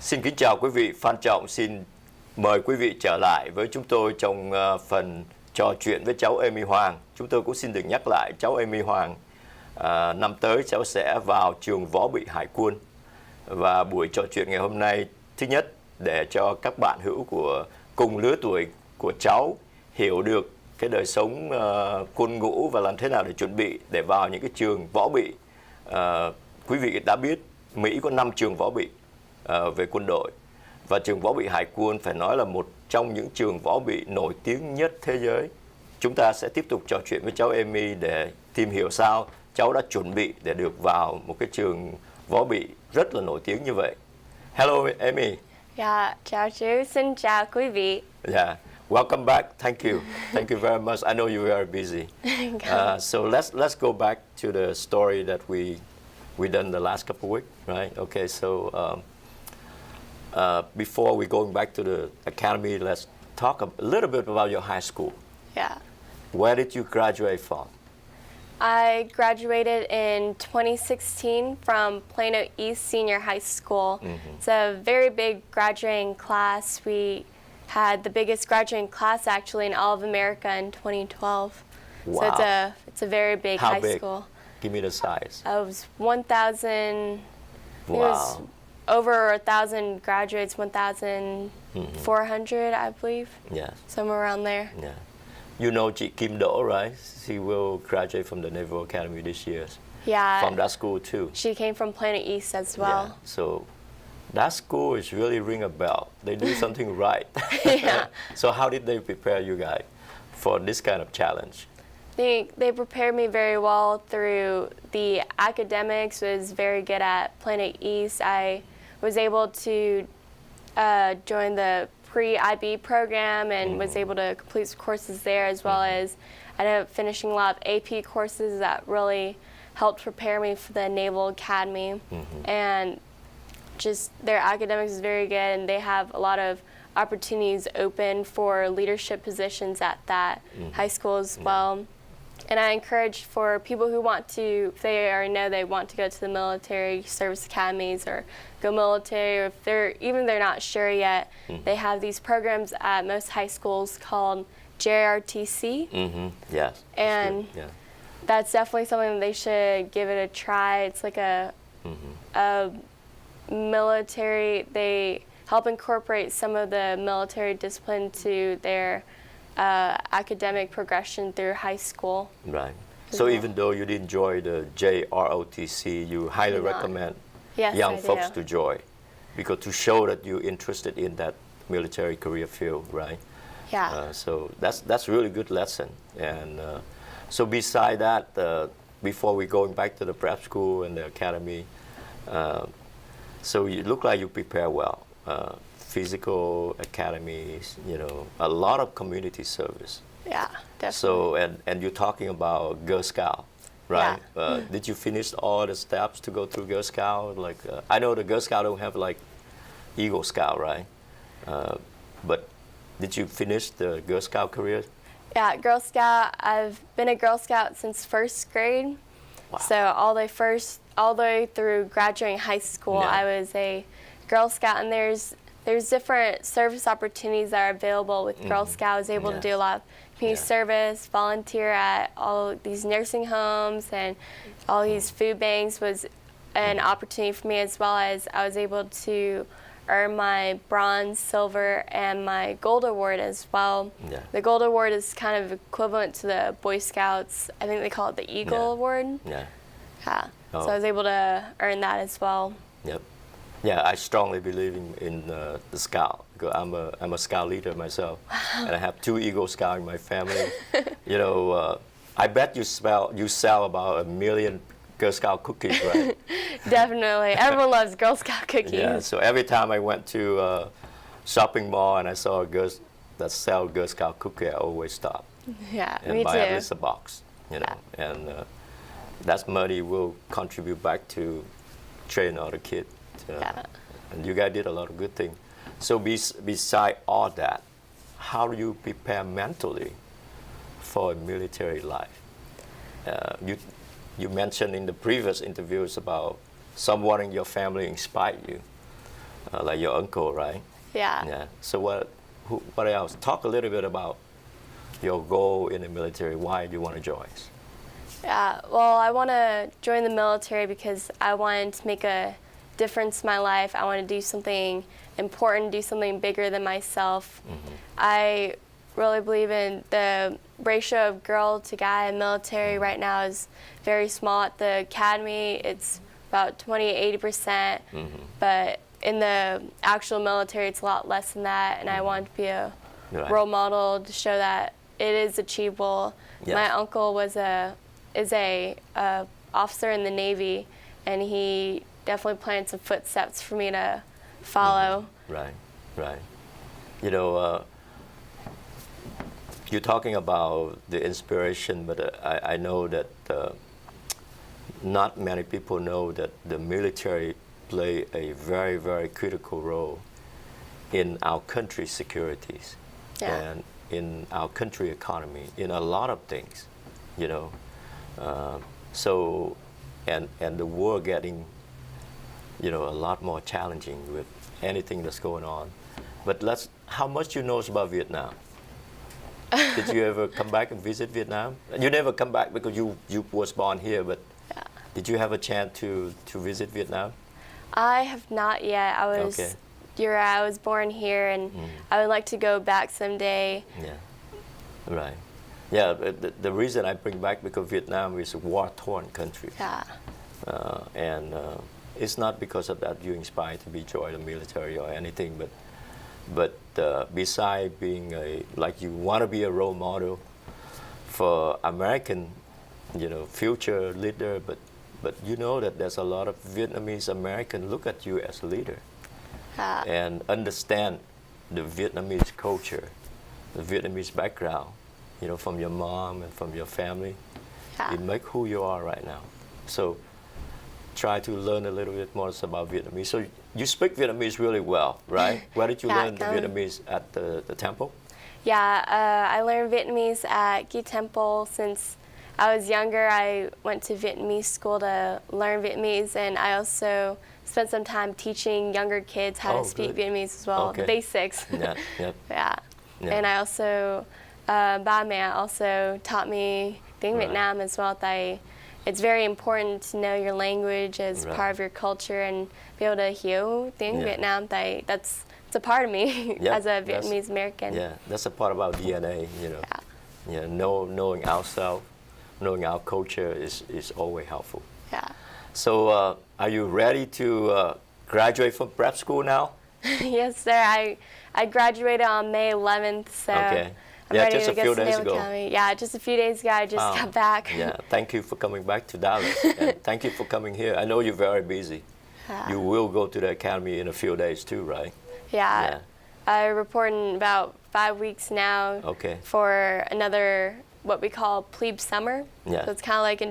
Xin kính chào quý vị, Phan Trọng xin mời quý vị trở lại với chúng tôi trong phần trò chuyện với cháu Amy Hoa. Chúng tôi cũng xin được nhắc lại cháu Amy Hoa năm tới cháu sẽ vào trường võ bị hải quân. Và buổi trò chuyện ngày hôm nay thứ nhất để cho các bạn hữu của cùng lứa tuổi của cháu hiểu được cái đời sống quân ngũ và làm thế nào để chuẩn bị để vào những cái trường võ bị. Quý vị đã biết Mỹ có 5 trường võ bị về quân đội, và trường võ bị hải quân phải nói là một trong những trường võ bị nổi tiếng nhất thế giới. Chúng ta sẽ tiếp tục trò chuyện với cháu Amy để tìm hiểu sao cháu đã chuẩn bị để được vào một cái trường võ bị rất là nổi tiếng như vậy. Hello Amy. Yeah, chào chú, xin chào quý vị. Yeah, welcome back. Thank you very much. I know you are busy. So let's go back to the story that we done the last couple of weeks, right? Okay, so before we going back to the academy, let's talk a little bit about your high school. Yeah. Where did you graduate from? I graduated in 2016 from Plano East Senior High School. It's a very big graduating class. We had the biggest graduating class actually in all of America in 2012. Wow. So it's a very big How high big? school. Give me the size. It was 1,000. Wow. It was over 1,000 graduates, 1,400, I believe. Yes. Somewhere around there. Yeah. You know Chị Kim Do, right? She will graduate from the Naval Academy this year. Yeah. From that school too. She came from Plano East as well. Yeah. So that school is really ring a bell. They do something right. Yeah. So how did they prepare you guys for this kind of challenge? They prepared me very well through the academics. Was very good at Plano East. I was able to join the pre-IB program and was able to complete courses there, as well as I ended up finishing a lot of AP courses that really helped prepare me for the Naval Academy. And just their academics is very good, and they have a lot of opportunities open for leadership positions at that high school as well. And I encourage for people who want to, if they already know they want to go to the military service academies or go military, or if they're not sure yet, they have these programs at most high schools called JRTC. Yes. And yeah. that's definitely something that they should give it a try. It's like a military, they help incorporate some of the military discipline to their academic progression through high school. Right. So even though you didn't join the JROTC, you highly recommend young folks to join, because to show that you're interested in that military career field, right? Yeah. So that's really good lesson. And so beside that, before we going back to the prep school and the academy, so you look like you prepare well. Physical academies, you know, a lot of community service. Yeah, definitely. So, and you're talking about Girl Scout, right? Yeah. Did you finish all the steps to go through Girl Scout? Like, I know the Girl Scout don't have like Eagle Scout, right? But did you finish the Girl Scout career? Yeah, Girl Scout. I've been a Girl Scout since first grade. Wow. So all the way through graduating high school, I was a Girl Scout, and there's different service opportunities that are available with Girl Scout. I was able to do a lot of community service, volunteer at all these nursing homes and all these food banks was an opportunity for me, as well as I was able to earn my bronze, silver, and my gold award as well. Yeah. The gold award is kind of equivalent to the Boy Scouts. I think they call it the Eagle Award. Yeah. Yeah. So I was able to earn that as well. Yep. Yeah, I strongly believe in the Scout, because I'm a Scout leader myself, and I have 2 Eagle Scouts in my family. You know, I bet you sell about 1 million Girl Scout cookies, right? Definitely, everyone loves Girl Scout cookies. Yeah, so every time I went to a shopping mall and I saw a girl that sell Girl Scout cookie, I always stop. Yeah, and me buy too. at least a box, you know, and that money will contribute back to train other kids. And you guys did a lot of good things. So beside all that, how do you prepare mentally for a military life? You mentioned in the previous interviews about someone in your family inspired you. like your uncle, right? Yeah. Yeah. So what else? Talk a little bit about your goal in the military. Why do you want to join? Yeah, well, I want to join the military because I want to make a difference in my life. I want to do something important, do something bigger than myself. I really believe in the ratio of girl to guy in military right now is very small. At the academy, it's about 20-80%, but in the actual military, it's a lot less than that, and I want to be a role model to show that it is achievable. Yes. My uncle is a officer in the Navy, and he definitely planted some footsteps for me to follow. Right, right. You know, you're talking about the inspiration, but I know that not many people know that the military play a very, very critical role in our country's securities and in our country economy, in a lot of things, you know. So, and the war getting, you know, a lot more challenging with anything that's going on. But how much you know about Vietnam? Did you ever come back and visit Vietnam? You never come back because you was born here, but did you have a chance to visit Vietnam? I have not yet. You're right, I was born here, and I would like to go back someday. Yeah, right. Yeah, the reason I bring back because Vietnam is a war-torn country. Yeah. And it's not because of that you inspired to be join the military or anything, but beside being like you want to be a role model for American, you know, future leader, but you know that there's a lot of Vietnamese American look at you as a leader and understand the Vietnamese culture, the Vietnamese background, you know, from your mom and from your family. It make who you are right now. So try to learn a little bit more about Vietnamese. So you speak Vietnamese really well, right? Where did you learn the Vietnamese? At the temple? Yeah, I learned Vietnamese at Ghi Temple. Since I was younger, I went to Vietnamese school to learn Vietnamese, and I also spent some time teaching younger kids how to speak Vietnamese as well, the basics. Yeah. And I also, Ba Mẹ also taught me tiếng Việt Nam as well. It's very important to know your language as part of your culture and be able to hiểu tiếng Việt Nam. It's a part of me as a Vietnamese American. Yeah, that's a part of our DNA, you know. Yeah, knowing ourselves, knowing our culture is always helpful. Yeah. So are you ready to graduate from prep school now? Yes, sir. I graduated on May 11th, so I'm ready just to a get few to days Naval ago. Academy. Yeah, just a few days ago. I just got back. Yeah, thank you for coming back to Dallas. And thank you for coming here. I know you're very busy. You will go to the academy in a few days too, right? Yeah. I report in about 5 weeks now for another, what we call plebe summer. Yeah. So it's kind of like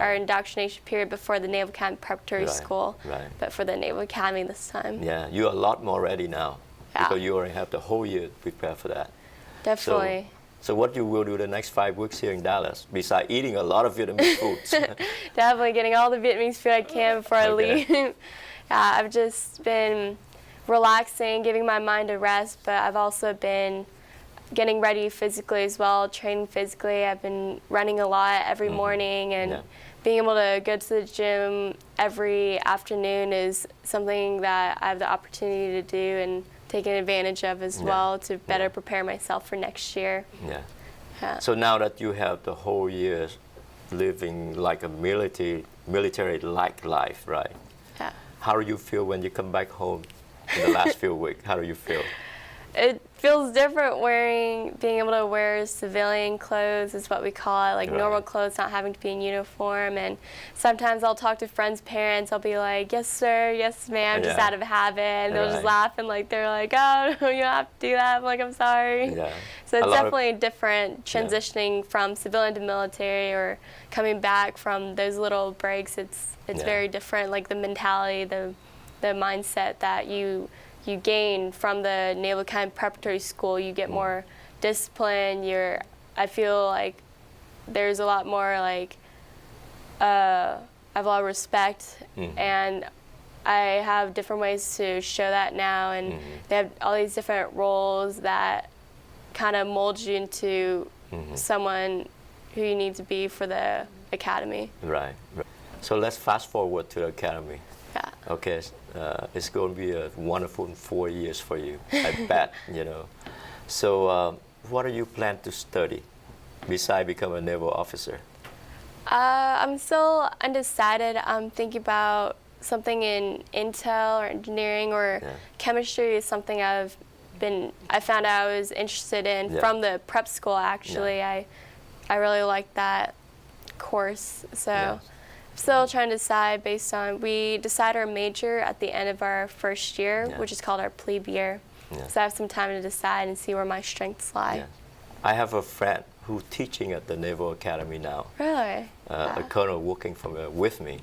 our indoctrination period before the Naval Academy Preparatory School, but for the Naval Academy this time. Yeah, you're a lot more ready now because you already have the whole year to prepare for that. Definitely. So what you will do the next 5 weeks here in Dallas, besides eating a lot of Vietnamese foods? Definitely getting all the Vietnamese food I can before I leave. I've just been relaxing, giving my mind a rest, but I've also been getting ready physically as well, training physically. I've been running a lot every morning, and being able to go to the gym every afternoon is something that I have the opportunity to do and taking advantage of as well to better prepare myself for next year. So now that you have the whole year living like a military-like life, right? How do you feel when you come back home in the last few weeks? How do you feel? It feels different being able to wear civilian clothes is what we call it, like normal clothes, not having to be in uniform. And sometimes I'll talk to friends' parents. I'll be like, yes, sir, yes, ma'am, just out of habit. And they'll just laugh and they're like, oh, no, you don't have to do that. I'm like, I'm sorry. So it's definitely different transitioning from civilian to military or coming back from those little breaks. It's very different, like the mentality, the mindset that you gain from the Naval Academy Preparatory School. You get more discipline. I feel like there's a lot more I have a lot of respect, and I have different ways to show that now, and they have all these different roles that kind of mold you into someone who you need to be for the academy. Right. So let's fast forward to the academy. Yeah. Okay, it's going to be a wonderful 4 years for you, I bet, you know. So what do you plan to study besides become a naval officer? I'm still undecided. I'm thinking about something in Intel or engineering or chemistry is something I found out I was interested in from the prep school, actually. I really like that course. So I'm still trying to decide based on, we decide our major at the end of our first year, which is called our plebe year. So I have some time to decide and see where my strengths lie. I have a friend who's teaching at the Naval Academy now. Really? A colonel working with me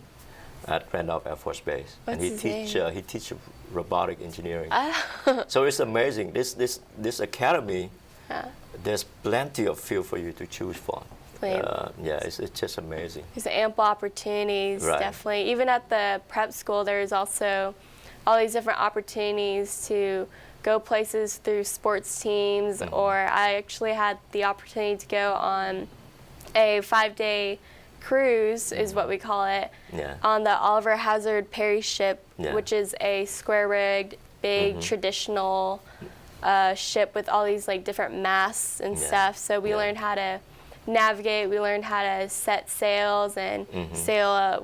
at Randolph Air Force Base. What's and he teaches robotic engineering. Oh. So it's amazing. This academy, there's plenty of field for you to choose from. It's just amazing. There's ample opportunities, definitely. Even at the prep school, there's also all these different opportunities to go places through sports teams, or I actually had the opportunity to go on a 5-day cruise, is what we call it, on the Oliver Hazard Perry ship, which is a square-rigged, big, traditional ship with all these like different masts and stuff. So we learned how to navigate, we learned how to set sails and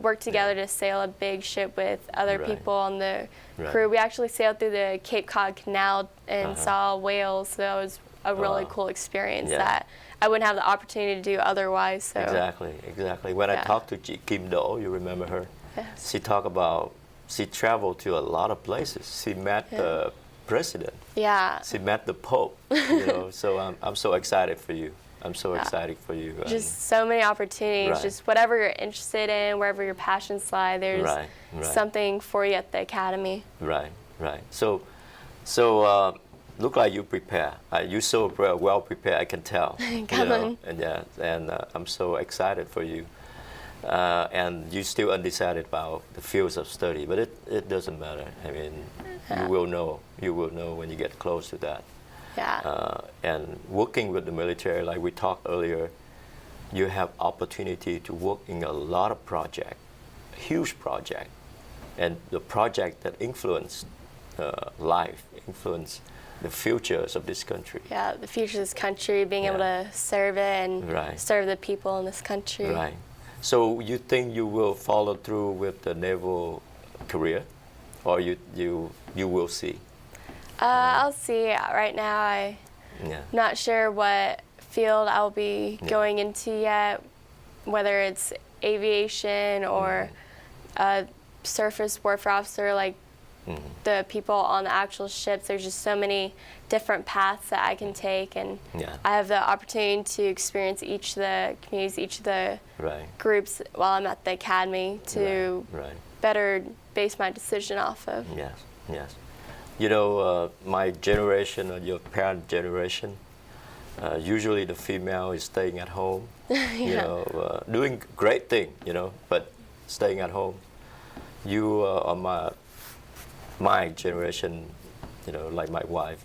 work together to sail a big ship with other people on the crew. We actually sailed through the Cape Cod Canal and saw whales, so that was a really cool experience that I wouldn't have the opportunity to do otherwise. So. Exactly. When I talked to Kim Do, you remember her? Yes. She talked about, she traveled to a lot of places. She met the president. Yeah. She met the Pope, you know, so I'm so excited for you. I'm so excited for you. Just so many opportunities. Just whatever you're interested in, wherever your passions lie, there's something for you at the academy. Right. So look like you prepare. You're so well prepared, I can tell. Come on. And I'm so excited for you. And you're still undecided about the fields of study, but it doesn't matter. I mean, you will know. You will know when you get close to that. And working with the military, like we talked earlier, you have opportunity to work in a lot of projects, huge project, and the project that influence life, influence the futures of this country. Yeah, the future of this country, being able to serve it and serve the people in this country. Right. So you think you will follow through with the naval career, or you will see? I'll see. Right now, I'm not sure what field I'll be going into yet, whether it's aviation or surface warfare officer, like the people on the actual ships. There's just so many different paths that I can take, and I have the opportunity to experience each of the communities, each of the groups while I'm at the academy to better base my decision off of. Yes. You know, my generation or your parent generation, usually the female is staying at home, you know, doing great thing, you know, but staying at home. You are my generation, you know, like my wife,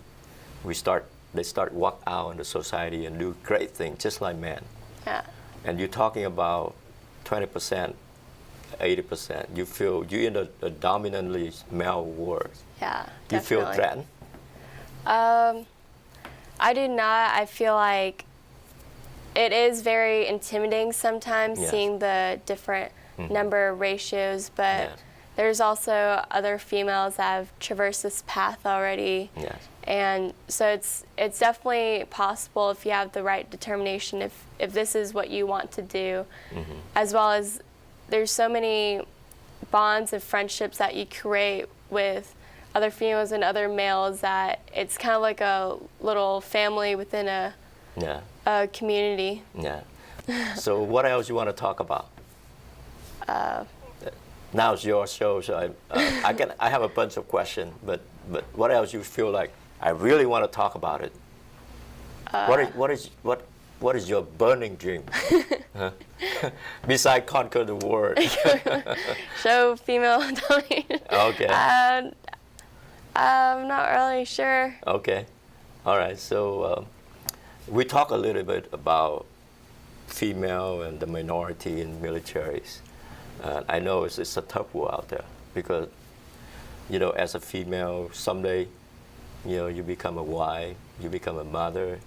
they start walk out in the society and do great things, just like men. And you're talking about 20%, 80%. You feel you're in a dominantly male world. Definitely. You feel threatened? I do not. I feel like it is very intimidating sometimes seeing the different number ratios, but there's also other females that have traversed this path already. And so it's definitely possible if you have the right determination, if this is what you want to do, as well as there's so many bonds of friendships that you create with other females and other males that it's kind of like a little family within a community. So what else you want to talk about? Now it's your show, so I have a bunch of questions, but what else you feel like I really want to talk about it? what is your burning dream? Huh? Besides conquer the world. Show female domination. Okay. I'm not really sure. Okay. All right. So we talk a little bit about female and the minority in militaries. I know it's a tough war out there because, you know, as a female, someday, you know, you become a wife, you become a mother.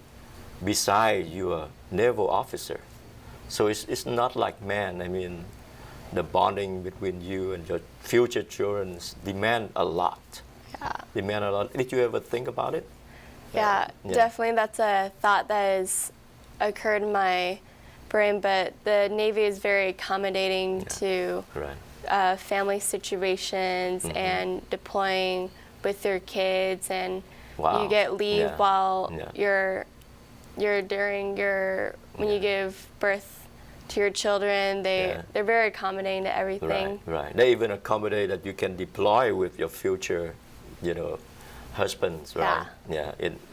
Besides, you're a naval officer. So it's not like men. I mean, the bonding between you and your future children demand a lot. Yeah. Demand a lot. Did you ever think about it? Yeah, definitely. That's a thought that has occurred in my brain, but the Navy is very accommodating to Right. family situations and deploying with your kids, and Wow. you get leave Yeah. while Yeah. you're during your when you give birth to your children. They're very accommodating to everything. Right. They even accommodate that you can deploy with your future, you know, husbands, right? Yeah.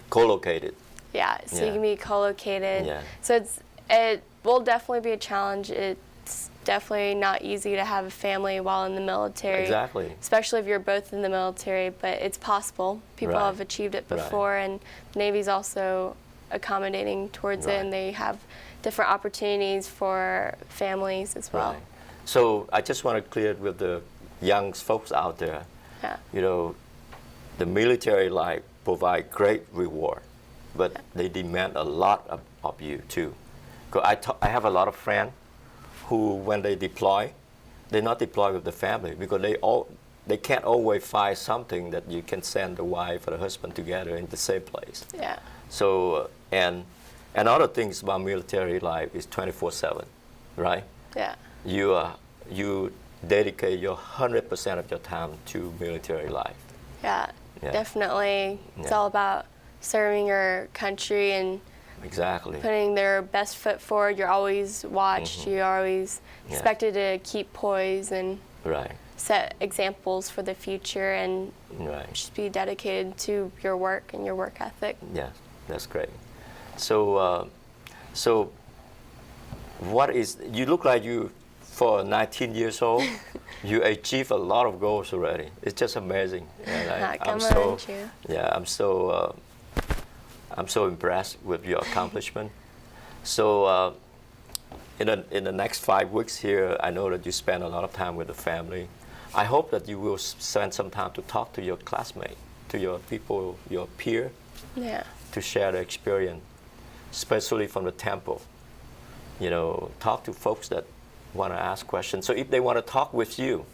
Co-located. Yeah, so you can be co-located. Yeah. So it will definitely be a challenge. It's definitely not easy to have a family while in the military. Exactly. Especially if you're both in the military, but it's possible. People Right. have achieved it before, and the Navy's also accommodating towards it, and they have different opportunities for families as well. Right. So I just want to clear it with the young folks out there. Yeah. You know, the military life provide great reward, but they demand a lot of you too. Because I have a lot of friends who, when they deploy, they not deploy with the family because they can't always find something that you can send the wife or the husband together in the same place. Yeah. So and other things about military life is 24/7, right? Yeah. You dedicate your 100% of your time to military life. Yeah. Yeah. Definitely. It's Yeah. all about serving your country and Exactly. putting their best foot forward. You're always watched. You're always expected to keep poise and Right. set examples for the future, and Right. just be dedicated to your work and your work ethic. Yeah, that's great. So, what is? You look like you, for 19 years old, you achieved a lot of goals already. It's just amazing. And I'm so impressed with your accomplishment. So, in the next 5 weeks here, I know that you spend a lot of time with the family. I hope that you will spend some time to talk to your classmate, to your people, your peer, to share the experience, especially from the temple. You know, talk to folks that want to ask questions. So if they want to talk with you,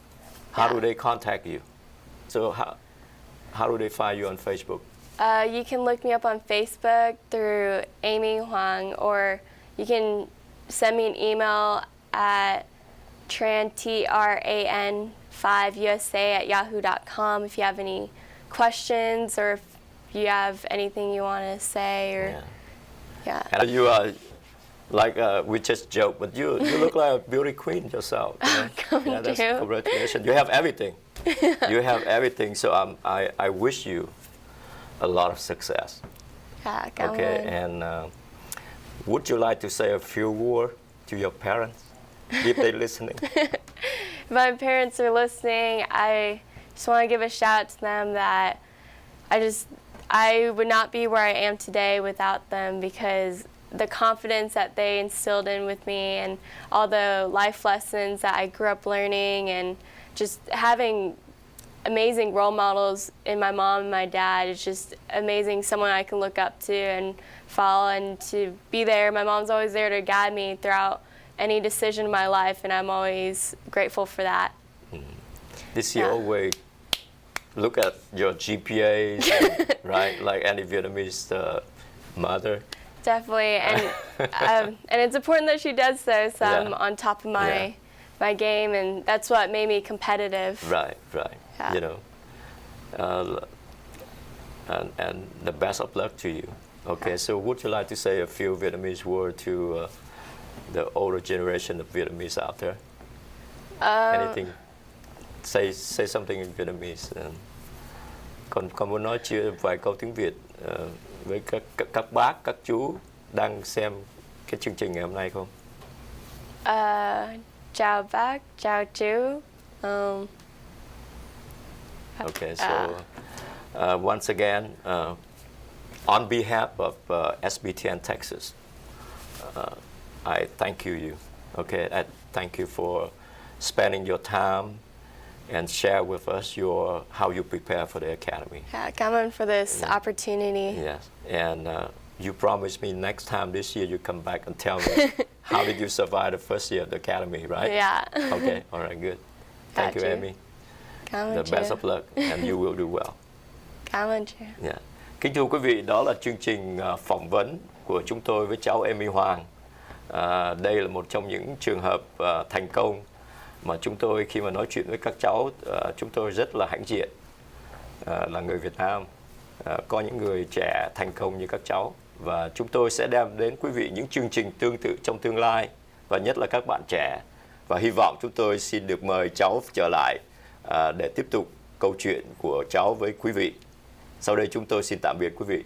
how do they contact you? So how do they find you on Facebook? You can look me up on Facebook through Amy Hoa, or you can send me an email at tran5usa@yahoo.com if you have any questions, or if you have anything you want to say, or And you are like we just joke, but you look like a beauty queen yourself. You know? That's congratulations. You have everything. You have everything. So I wish you a lot of success. Okay, and would you like to say a few words to your parents if they're listening? If my parents are listening, I just want to give a shout out to them that I would not be where I am today without them, because the confidence that they instilled in with me and all the life lessons that I grew up learning, and just having amazing role models in my mom and my dad. It's just amazing, someone I can look up to and follow, and to be there. My mom's always there to guide me throughout any decision in my life, and I'm always grateful for that. This year, always look at your GPAs, and, right? Like any Vietnamese mother. Definitely, and it's important that she does so I'm on top of my game, and that's what made me competitive. Right. You know, and the best of luck to you. Okay, so would you like to say a few Vietnamese words to the older generation of Vietnamese out there? Anything? Say something in Vietnamese. Còn muốn nói vài câu tiếng Việt với các bác, các chú đang xem cái chương trình ngày hôm nay không? Chào bác, chào chú. Okay, so once again, on behalf of SBTN Texas, I thank you. Okay, I thank you for spending your time and share with us how you prepare for the academy. Cảm ơn for this opportunity. Yes, and you promised me next time this year you come back and tell me how did you survive the first year of the academy, right? Yeah. Okay, all right, good. Thank you, Got you. Amy. Cảm ơn The best chú. of luck, and you will do well. Cảm ơn chú. Yeah. Kính thưa quý vị, đó là chương trình phỏng vấn của chúng tôi với cháu Amy Hoàng. Đây là một trong những trường hợp thành công mà chúng tôi khi mà nói chuyện với các cháu, chúng tôi rất là hãnh diện là người Việt Nam. Có những người trẻ thành công như các cháu, và chúng tôi sẽ đem đến quý vị những chương trình tương tự trong tương lai, và nhất là các bạn trẻ. Và hy vọng chúng tôi xin được mời cháu trở lại để tiếp tục câu chuyện của cháu với quý vị. Sau đây chúng tôi xin tạm biệt quý vị.